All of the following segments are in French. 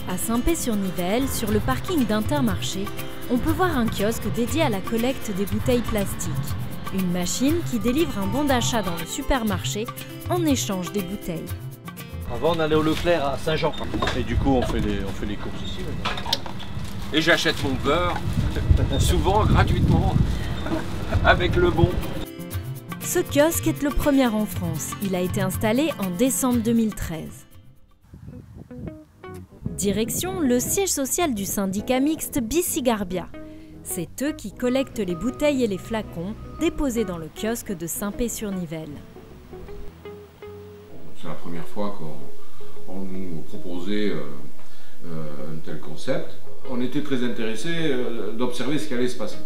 À Saint-Pé-sur-Nivelle, sur le parking d'Intermarché, on peut voir un kiosque dédié à la collecte des bouteilles plastiques. Une machine qui délivre un bon d'achat dans le supermarché en échange des bouteilles. Avant, on allait au Leclerc à Saint-Jean. Et du coup, on fait les courses ici maintenant. Et j'achète mon beurre, souvent gratuitement, avec le bon. Ce kiosque est le premier en France. Il a été installé en décembre 2013. Direction le siège social du syndicat mixte Bicigarbia. C'est eux qui collectent les bouteilles et les flacons déposés dans le kiosque de Saint-Pé-sur-Nivelle. C'est la première fois qu'on nous proposait un tel concept. On était très intéressés d'observer ce qui allait se passer.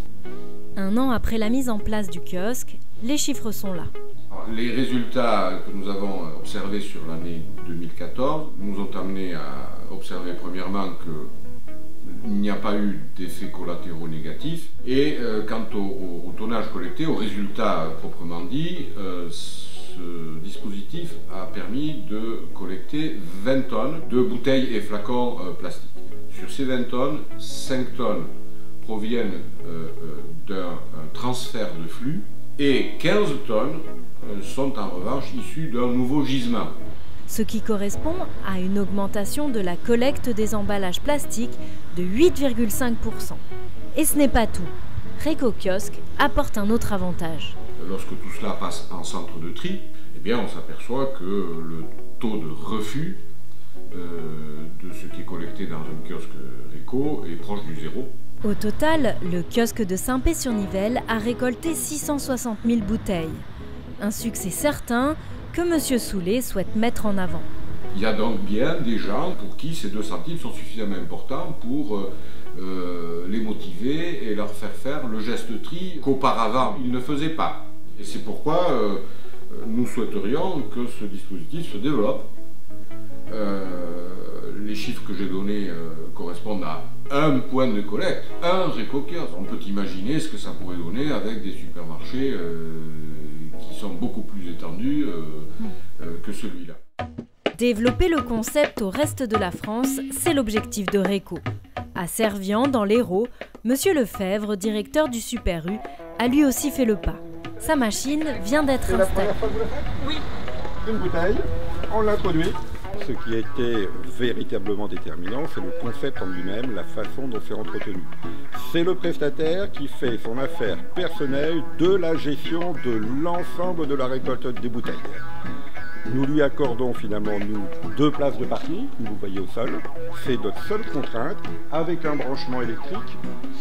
Un an après la mise en place du kiosque, les chiffres sont là. Alors, les résultats que nous avons observés sur l'année 2014 nous ont amené à observer premièrement qu'il n'y a pas eu d'effets collatéraux négatifs et quant au tonnage collecté, aux résultats proprement dit, ce dispositif a permis de collecter 20 tonnes de bouteilles et flacons plastiques. Sur ces 20 tonnes, 5 tonnes proviennent d'un transfert de flux et 15 tonnes sont en revanche issues d'un nouveau gisement. Ce qui correspond à une augmentation de la collecte des emballages plastiques de 8,5%. Et ce n'est pas tout. Réco Kiosque apporte un autre avantage. Lorsque tout cela passe en centre de tri, eh bien on s'aperçoit que le taux de refus de ce qui est collecté dans un kiosque Réco est proche du zéro. Au total, le kiosque de Saint-Pé-sur-Nivelle a récolté 660 000 bouteilles. Un succès certain que M. Soulet souhaite mettre en avant. Il y a donc bien des gens pour qui ces 2 centimes sont suffisamment importants pour les motiver et leur faire le geste tri qu'auparavant ils ne faisaient pas. Et c'est pourquoi nous souhaiterions que ce dispositif se développe. Les chiffres que j'ai donnés correspondent à un point de collecte, un Réco Kiosque. On peut imaginer ce que ça pourrait donner avec des supermarchés qui sont beaucoup plus étendus que celui-là. Développer le concept au reste de la France, c'est l'objectif de Réco. À Servian, dans l'Hérault, M. Lefebvre, directeur du Super U, a lui aussi fait le pas. Sa machine vient d'être installée. C'est la première fois que vous le faites ? Oui. Une bouteille, on l'introduit. Ce qui a été véritablement déterminant, c'est le concept en lui-même, la façon dont c'est entretenu. C'est le prestataire qui fait son affaire personnelle de la gestion de l'ensemble de la récolte des bouteilles. Nous lui accordons finalement, nous, 2 places de parking, que vous voyez au sol. C'est notre seule contrainte, avec un branchement électrique.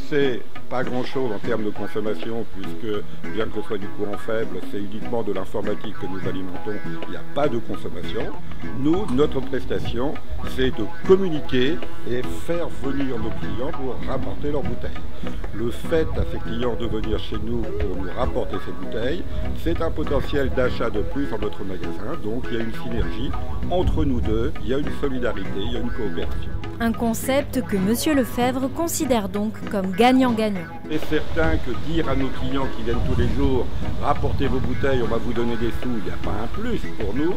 C'est pas grand-chose en termes de consommation, puisque bien que ce soit du courant faible, c'est uniquement de l'informatique que nous alimentons, il n'y a pas de consommation. Nous, notre prestation, c'est de communiquer et faire venir nos clients pour rapporter leurs bouteilles. Le fait à ces clients de venir chez nous pour nous rapporter ces bouteilles, c'est un potentiel d'achat de plus dans notre magasin. Donc il y a une synergie entre nous deux, il y a une solidarité, il y a une coopération. Un concept que M. Lefebvre considère donc comme gagnant-gagnant. C'est certain que dire à nos clients qui viennent tous les jours « rapportez vos bouteilles, on va vous donner des sous », il n'y a pas un plus pour nous.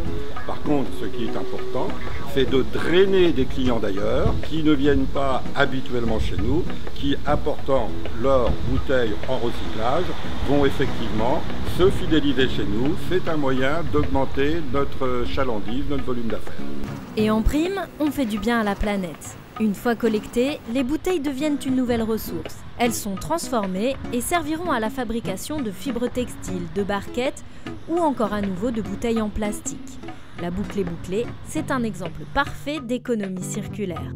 Par contre, ce qui est important, c'est de drainer des clients d'ailleurs qui ne viennent pas habituellement chez nous, qui apportant leurs bouteilles en recyclage vont effectivement se fidéliser chez nous. C'est un moyen d'augmenter notre chalandise, notre volume d'affaires. Et en prime, on fait du bien à la planète. Une fois collectées, les bouteilles deviennent une nouvelle ressource. Elles sont transformées et serviront à la fabrication de fibres textiles, de barquettes ou encore à nouveau de bouteilles en plastique. La boucle est bouclée, c'est un exemple parfait d'économie circulaire.